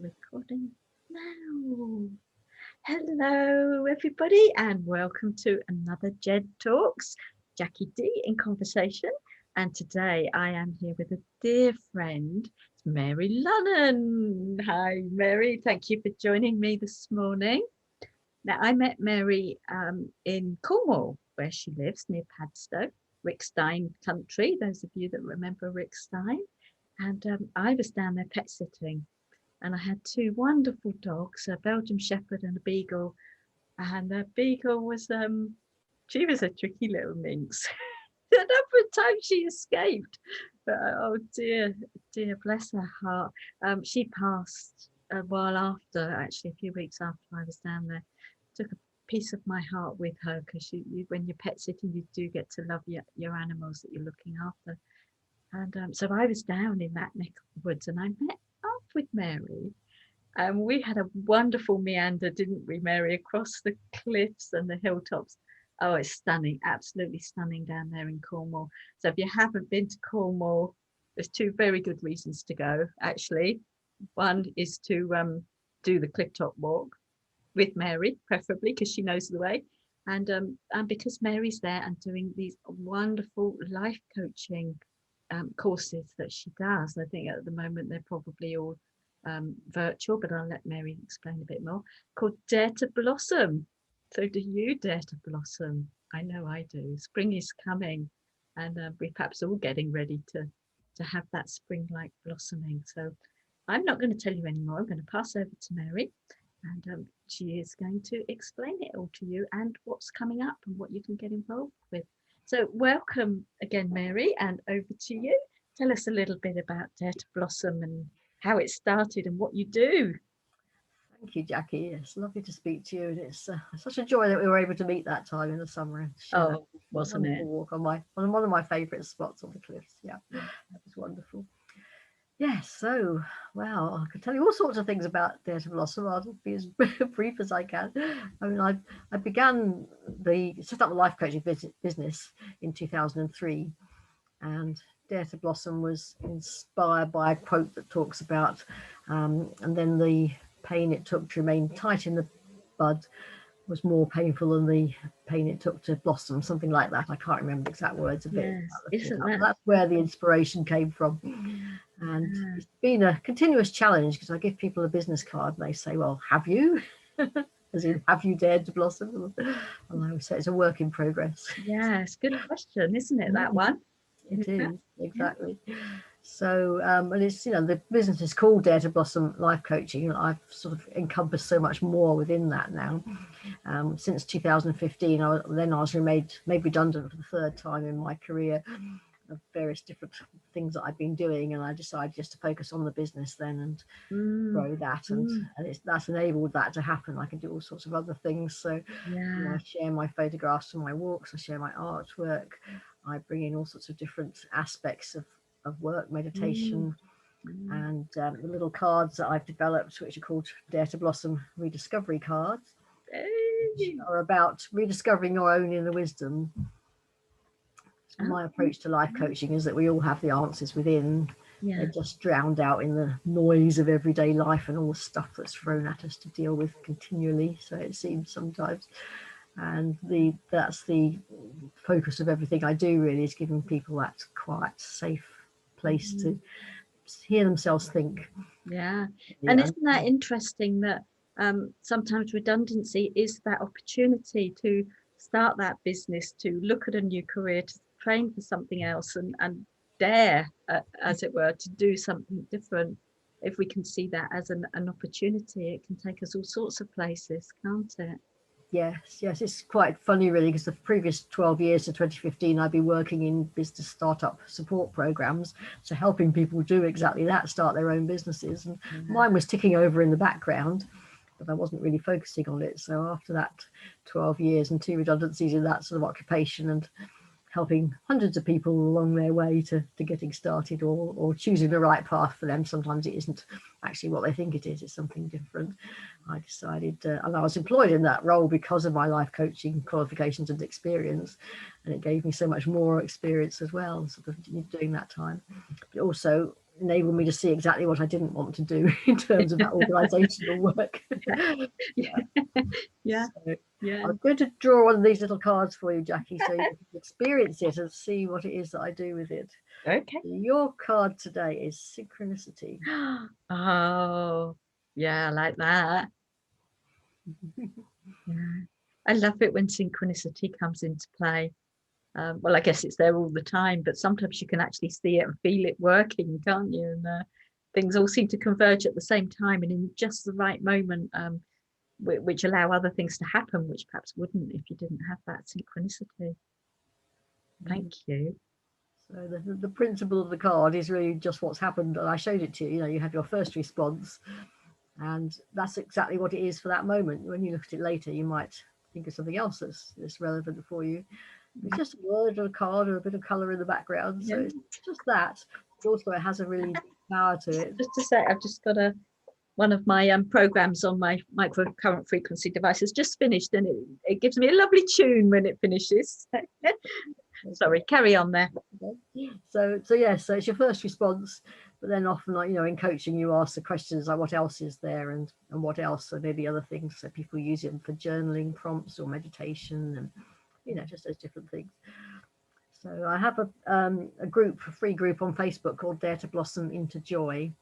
Recording now. Hello, everybody, and welcome to another Jed Talks. Jackie D in conversation. And today I am here with a dear friend, Mary Lunnen. Hi, Mary. Thank you for joining me this morning. Now, I met Mary in Cornwall, where she lives near Padstow, Rickstein country. Those of you that remember Rickstein. And I was down there pet sitting. And I had two wonderful dogs, a Belgian Shepherd and a Beagle. And the Beagle was, she was a tricky little minx. A number of times she escaped, but oh dear, dear, bless her heart. She passed a while after, actually, a few weeks after I was down there. Took a piece of my heart with her because when you're pet sitting, you do get to love your animals that you're looking after. And so I was down in that neck of the woods and I met up with Mary. And we had a wonderful meander, didn't we, Mary, across the cliffs and the hilltops. Oh, it's stunning, absolutely stunning down there in Cornwall. So if you haven't been to Cornwall, there's two very good reasons to go, actually. One is to do the clifftop walk with Mary, preferably, because she knows the way. And because Mary's there and doing these wonderful life coaching courses that she does. I think at the moment they're probably all virtual, but I'll let Mary explain a bit more, called Dare to Blossom. So do you dare to blossom? I know I do. Spring is coming, and we're perhaps all getting ready to have that spring-like blossoming. So I'm not going to tell you anymore. I'm going to pass over to Mary, and she is going to explain it all to you and what's coming up and what you can get involved with. So welcome again, Mary, and over to you. Tell us a little bit about Dare to Blossom and how it started and what you do. Thank you, Jackie. It's lovely to speak to you, and it's such a joy that we were able to meet that time in the summer and share that Wasn't wonderful it? walk on one of my favourite spots on the cliffs. Yeah, that was wonderful. Yes, so well, I could tell you all sorts of things about Dare to Blossom. I'll be as brief as I can. I mean, I began set up the life coaching business in 2003, and Dare to Blossom was inspired by a quote that talks about, and then the pain it took to remain tight in the bud was more painful than the pain it took to blossom, something like that. I can't remember the exact words of it. Yes, isn't that? That's where the inspiration came from. And it's been a continuous challenge because I give people a business card and they say, well, have you? As in, have you dared to blossom? And I would say it's a work in progress. Yes, good question, isn't it, that one? It is, exactly. So, and it's, the business is called Dare to Blossom Life Coaching, and I've sort of encompassed so much more within that now. Since 2015, I was made redundant for the third time in my career of various different things that I've been doing, and I decided just to focus on the business then and grow that, and that's enabled that to happen. I can do all sorts of other things. So I share my photographs from my walks, I share my artwork, I bring in all sorts of different aspects of work, meditation, and the little cards that I've developed, which are called Dare to Blossom Rediscovery cards, which are about rediscovering your own inner wisdom. My approach to life coaching is that we all have the answers within. They're just drowned out in the noise of everyday life and all the stuff that's thrown at us to deal with continually, so it seems sometimes. And that's the focus of everything I do, really, is giving people that quiet, safe place to hear themselves think. Yeah. And isn't that interesting that sometimes redundancy is that opportunity to start that business, to look at a new career, to train for something else and dare, as it were, to do something different. If we can see that as an opportunity, it can take us all sorts of places, can't it? Yes, it's quite funny, really, because the previous 12 years to 2015, I've been working in business startup support programs, so helping people do exactly that, start their own businesses. And mine was ticking over in the background, but I wasn't really focusing on it. So after that 12 years and 2 redundancies in that sort of occupation, and helping hundreds of people along their way to getting started or choosing the right path for them. Sometimes it isn't actually what they think it is, it's something different. I decided, and I was employed in that role because of my life coaching qualifications and experience, and it gave me so much more experience as well, sort of during that time. But also, enabled me to see exactly what I didn't want to do in terms of that organisational work. Yeah. Yeah. So Yeah. I'm going to draw one of these little cards for you, Jackie, so you can experience it and see what it is that I do with it. Okay. Your card today is synchronicity. Oh, yeah, I like that. Yeah. I love it when synchronicity comes into play. Well, I guess it's there all the time, but sometimes you can actually see it and feel it working, can't you? And things all seem to converge at the same time and in just the right moment, which allow other things to happen, which perhaps wouldn't if you didn't have that synchronicity. Thank you. So the principle of the card is really just what's happened. And I showed it to you. You know, you have your first response, and that's exactly what it is for that moment. When you look at it later, you might think of something else that's relevant for you. It's just a word or a card or a bit of colour in the background. So Yeah. it's just that. But also, it has a really deep power to it. Just to say, I've just got one of my programs on my microcurrent frequency device has just finished, and it gives me a lovely tune when it finishes. Sorry, carry on there. Okay. So yes, so it's your first response, but then often, like, you know, in coaching, you ask the questions like, what else is there, and what else, so maybe other things. So people use it for journaling prompts or meditation, and you know, just those different things. So I have a free group on Facebook called Dare to Blossom into Joy,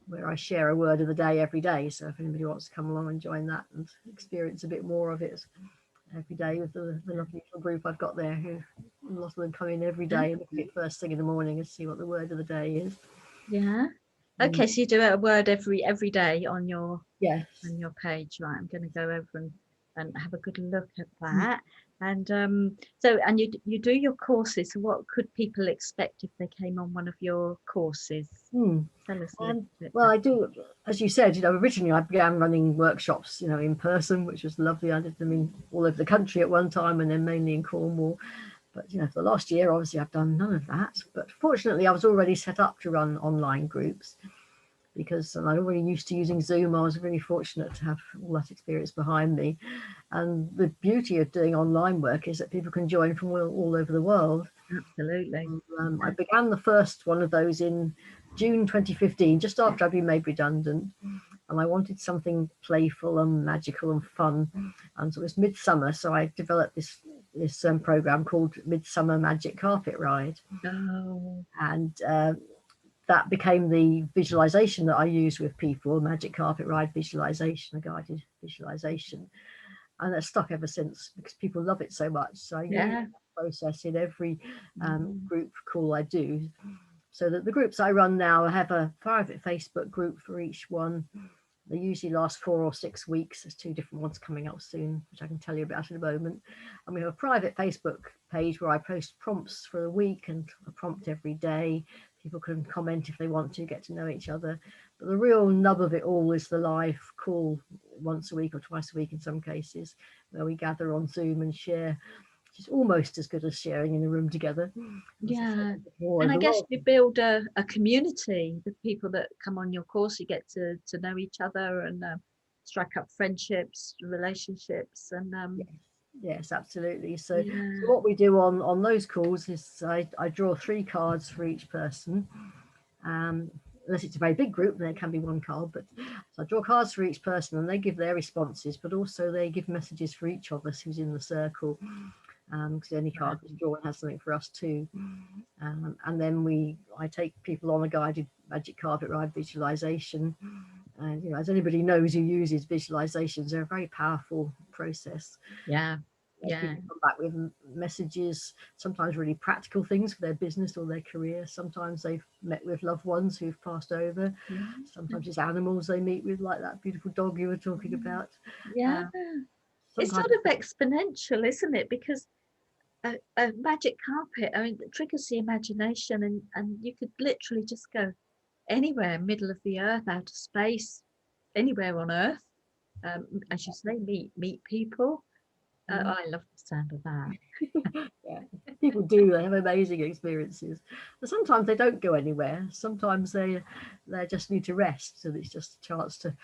where I share a word of the day every day. So if anybody wants to come along and join that and experience a bit more of it every day with the lovely little group I've got there, who a lot of them come in every day and look at it first thing in the morning and see what the word of the day is. Yeah. Okay, so you do a word every day on your Yes. page, right? I'm going to go over and have a good look at that. And so, and you do your courses. So what could people expect if they came on one of your courses? Tell us a little bit. Well, I do, as you said, you know, originally I began running workshops, you know, in person, which was lovely. I did them in all over the country at one time, and then mainly in Cornwall. But you know, for the last year, obviously, I've done none of that. But fortunately, I was already set up to run online groups, because I'm already used to using Zoom. I was really fortunate to have all that experience behind me. And the beauty of doing online work is that people can join from all over the world. Absolutely. I began the first one of those in June 2015, just after I'd been made redundant. And I wanted something playful and magical and fun. And so it was midsummer. So I developed this program called Midsummer Magic Carpet Ride. Oh. And that became the visualization that I use with people, Magic Carpet Ride visualization, a guided visualization. And that's stuck ever since because people love it so much. So I use the process in every group call I do. So that the groups I run now, I have a private Facebook group for each one. They usually last 4 or 6 weeks. There's 2 different ones coming up soon, which I can tell you about in a moment. And we have a private Facebook page where I post prompts for the week and a prompt every day. People can comment if they want to, get to know each other. But the real nub of it all is the live call once a week or twice a week in some cases, where we gather on Zoom and share, which is almost as good as sharing in a room together. Yeah. And I guess you build a community. The people that come on your course, you get to know each other and strike up friendships, relationships, and yes, absolutely. So what we do on those calls is I draw 3 cards for each person. Unless it's a very big group, then it can be 1 card. But so I draw cards for each person, and they give their responses, but also they give messages for each of us who's in the circle. Because any card that's drawn has something for us too. And then I take people on a guided magic carpet ride visualization. And you know, as anybody knows who uses visualizations, they're a very powerful process. People come back with messages, sometimes really practical things for their business or their career. Sometimes they've met with loved ones who've passed over. Sometimes it's animals they meet with, like that beautiful dog you were talking about. It's sort of exponential, isn't it? Because a magic carpet, I mean, it triggers the imagination, and you could literally just go anywhere, middle of the earth, out of space, anywhere on earth. As you say, meet people. I love the sound of that. Yeah, people do. They have amazing experiences, but sometimes they don't go anywhere. Sometimes they just need to rest, and it's just a chance to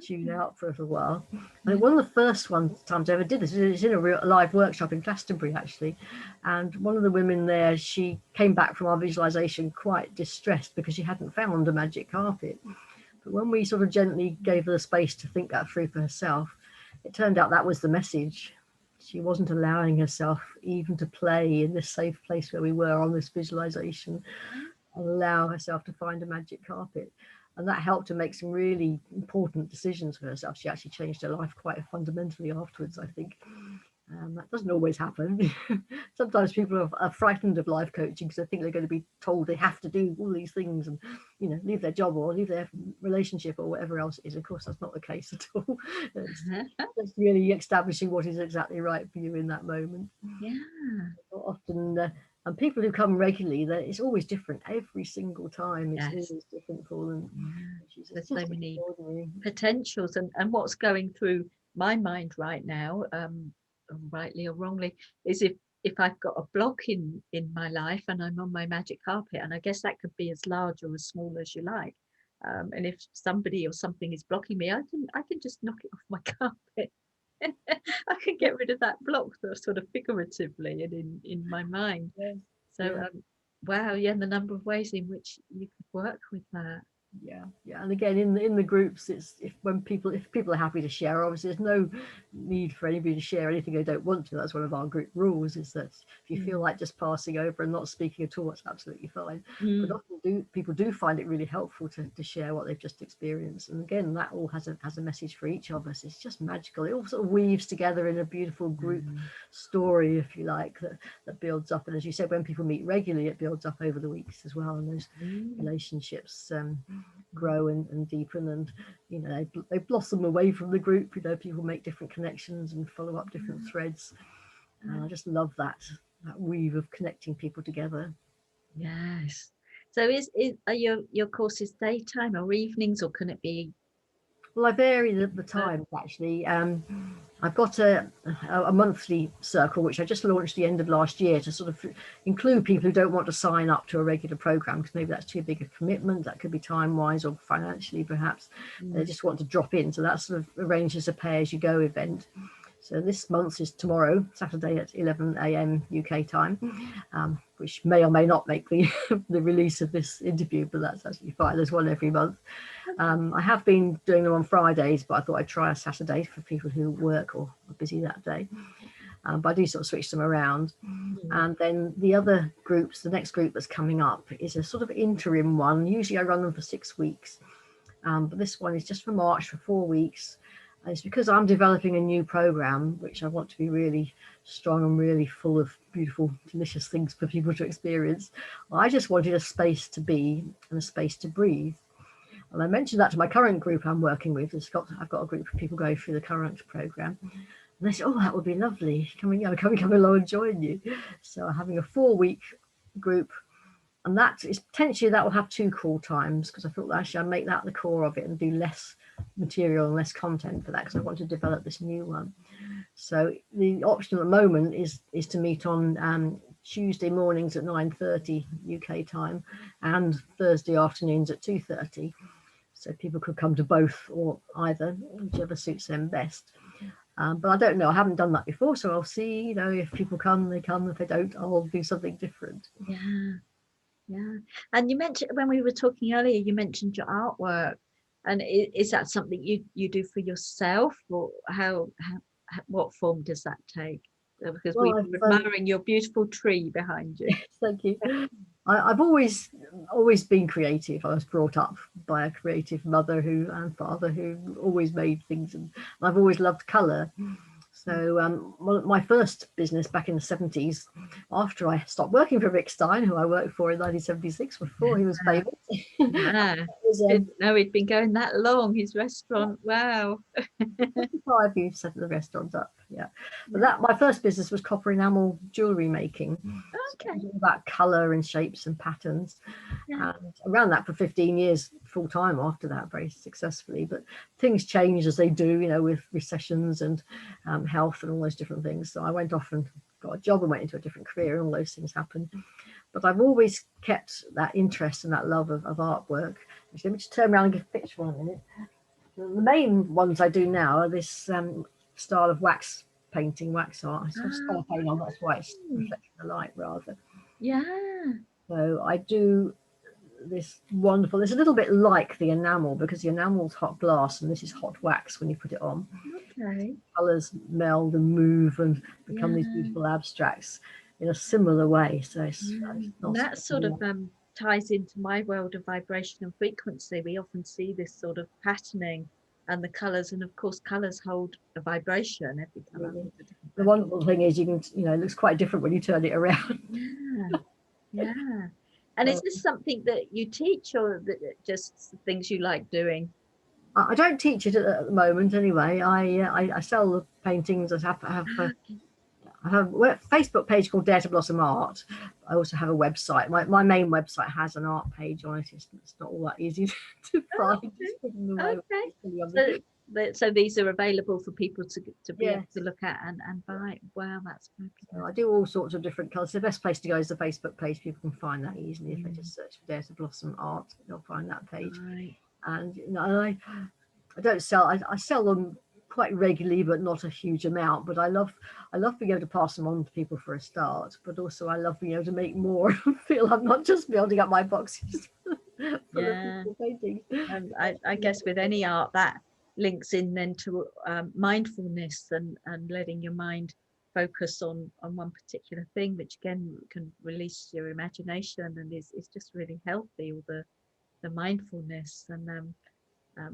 tune out for a little while. And one of the first times I ever did this is in a real live workshop in Glastonbury, actually. And one of the women there, she came back from our visualization quite distressed because she hadn't found a magic carpet. But when we sort of gently gave her the space to think that through for herself, it turned out that was the message. She wasn't allowing herself even to play in this safe place where we were on this visualization and allow herself to find a magic carpet. And that helped her make some really important decisions for herself. She actually changed her life quite fundamentally afterwards, I think. That doesn't always happen. Sometimes people are frightened of life coaching because they think they're going to be told they have to do all these things and, leave their job or leave their relationship or whatever else it is. Of course, that's not the case at all. It's really establishing what is exactly right for you in that moment. Yeah. Often, and people who come regularly, it's always different every single time. It's Yes. always different for them. Yeah. There's Just so many extraordinary. potentials, and what's going through my mind right now, rightly or wrongly, is if I've got a block in my life and I'm on my magic carpet, and I guess that could be as large or as small as you like. And if somebody or something is blocking me, I can just knock it off my carpet. I can get rid of that block, sort of figuratively and in my mind. Yeah, So yeah. wow, yeah, and the number of ways in which you could work with that. Yeah, and again in the groups, it's if people are happy to share, obviously there's no need for anybody to share anything they don't want to. That's one of our group rules, is that if you feel like just passing over and not speaking at all, it's absolutely fine. But often people do find it really helpful to share what they've just experienced, and again that all has a message for each of us. It's just magical. It all sort of weaves together in a beautiful group story, if you like, that builds up. And as you said, when people meet regularly, it builds up over the weeks as well, and those relationships grow and deepen, and they blossom away from the group. People make different connections and follow up different threads, and I just love that weave of connecting people together. Yes. So are your courses daytime or evenings, or can it be? Well, I vary the times actually. I've got a monthly circle which I just launched the end of last year to sort of include people who don't want to sign up to a regular program because maybe that's too big a commitment. That could be time wise or financially, perhaps. They just want to drop in. So that's sort of arranged as a pay as you go event. So this month is tomorrow, Saturday at 11 a.m. UK time, which may or may not make the release of this interview, but that's absolutely fine. There's one every month. I have been doing them on Fridays, but I thought I'd try a Saturday for people who work or are busy that day. But I do sort of switch them around. And then the other groups, the next group that's coming up is a sort of interim one. Usually I run them for 6 weeks. But this one is just for March for 4 weeks. And it's because I'm developing a new program, which I want to be really strong and really full of beautiful, delicious things for people to experience. I just wanted a space to be and a space to breathe. And I mentioned that to my current group I'm working with. I've got a group of people going through the current program. And they said, oh, that would be lovely. Come along and join you. So I'm having a 4-week group. And that is potentially that will have 2 call times, because I thought actually I'd make that the core of it and do less material and less content for that, because I want to develop this new one. So the option at the moment is to meet on Tuesday mornings at 9:30 UK time and Thursday afternoons at 2:30. So people could come to both or either, whichever suits them best. But I don't know. I haven't done that before, so I'll see. If people come, they come. If they don't, I'll do something different. Yeah. And you mentioned, when we were talking earlier, you mentioned your artwork, and is that something you do for yourself, or what form does that take? Because we were admiring your beautiful tree behind you. Thank you. I've always been creative. I was brought up by a creative mother and father who always made things, and I've always loved colour. So my first business back in the 70s, after I stopped working for Rick Stein, who I worked for in 1976 before he was famous, Didn't know he'd been going that long, his restaurant. Wow. 5 years set the restaurant up, yeah. But Yeah. that my first business was copper enamel jewellery making. So it Okay. was all about colour and shapes and patterns. Yeah. And around that for 15 years full time after that, very successfully. But things change as they do, with recessions and health and all those different things. So I went off and got a job and went into a different career, and all those things happened. But I've always kept that interest and that love of artwork. Let me just turn around and give a picture one minute. The main ones I do now are this style of wax painting, wax art. It's got spray paint on, that's why it's reflecting the light rather. Yeah. So I do this wonderful, it's a little bit like the enamel because the enamel's hot glass and this is hot wax when you put it on. Okay. Colours meld and move and become these Yeah. beautiful abstracts in a similar way. So it's And not that sort of ties into my world of vibration and frequency. We often see this sort of patterning and the colours, and of course colours hold a vibration. Every colour really. holds a different The vibration. wonderful thing is you can, it looks quite different when you turn it around. Yeah, yeah. And is So this something that you teach, or that just things you like doing? I don't teach it at the moment anyway. I sell the paintings. Okay. I have a Facebook page called Dare to Blossom Art. I also have a website. My main website has an art page on it. It's not all that easy to find. Just putting them away. Okay. So these are available for people to be able Yes. to look at and buy. Wow, that's So I fabulous. do all sorts of different colours. The best place to go is the Facebook page. People can find that easily if they Mm, just search for Dare to Blossom Art. They'll find that page. right. And I don't sell. I sell them quite regularly, but not a huge amount. But I love being able to pass them on to people for a start. But also I love being able to make more. Feel I'm not just building up my boxes full of Yeah. beautiful paintings. I guess with any art that links in then to mindfulness and letting your mind focus on one particular thing, which again can release your imagination and is just really healthy. All the mindfulness and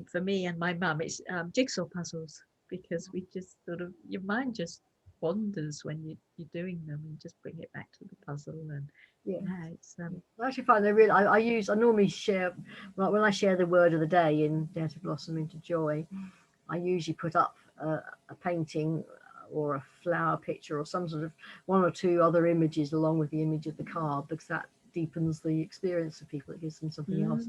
for me and my mum, it's jigsaw puzzles, because we just sort of your mind just wanders when you're doing them, and just bring it back to the puzzle. And Yeah. yeah, it's I actually find they really. I normally share when I share the word of the day in Dare to Blossom into Joy. I usually put up a painting or a flower picture or some sort of one or two other images along with the image of the card, because that deepens the experience of people. It gives them something else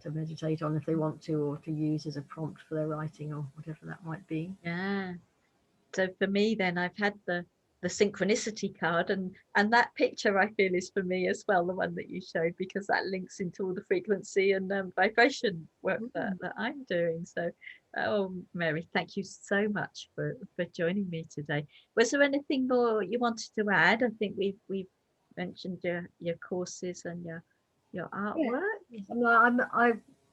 to meditate on if they want to, or to use as a prompt for their writing or whatever that might be. yeah. So for me, then I've had the synchronicity card, and that picture I feel is for me as well, the one that you showed, because that links into all the frequency and vibration work that I'm doing. So, oh, Mary, thank you so much for joining me today. Was there anything more you wanted to add? I think we've mentioned your courses and your Yeah, artwork. yes.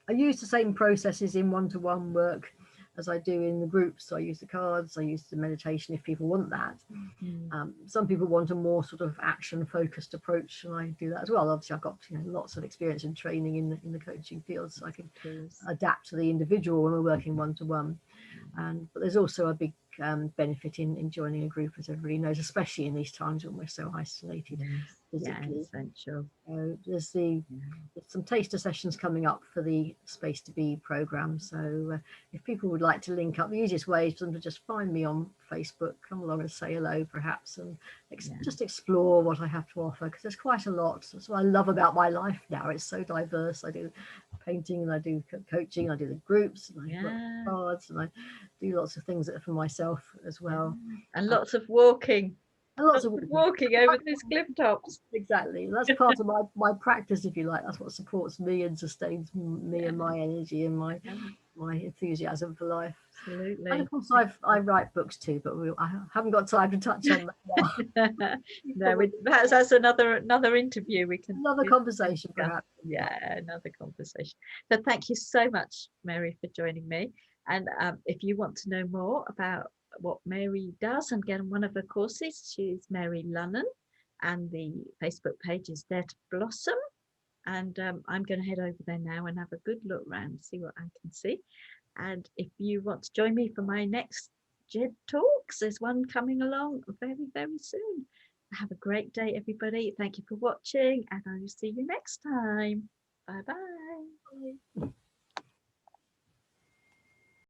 I use the same processes in one-to-one work as I do in the groups. So I use the cards, I use the meditation if people want that. Mm, Some people want a more sort of action-focused approach, and I do that as well. Obviously, I've got lots of experience and training in the coaching field, so I can of course. adapt to the individual when we're working one-to-one. But there's also a big benefit in joining a group, as everybody knows, especially in these times when we're so isolated Yes. Yeah, physically. essential. There's some taster sessions coming up for the Space to Be program. So if people would like to link up, the easiest way is for them to just find me on Facebook, come along and say hello, perhaps, and Yeah. just explore what I have to offer, because there's quite a lot. That's what I love about my life now. It's so diverse. I do painting and I do coaching. I do the groups and I work Yeah. with cards and I do lots of things for myself as Yeah. well. And Uh, lots of walking. and lots Lots of of walking over these cliff tops. exactly. That's part of my practice, if you like. That's what supports me and sustains me Yeah, and my energy and yeah, my enthusiasm for life. And of absolutely. course, I write books too, but I haven't got time to touch on that now. No, perhaps that's another interview Another we can conversation, discuss. perhaps. Yeah, another conversation. So thank you so much, Mary, for joining me. And if you want to know more about what Mary does and get on one of her courses, she's Mary Lunnen, and the Facebook page is Dare to Blossom. And I'm going to head over there now and have a good look round, see what I can see. And if you want to join me for my next JED Talks, there's one coming along very, very soon. Have a great day, everybody. Thank you for watching, and I will see you next time. Bye bye.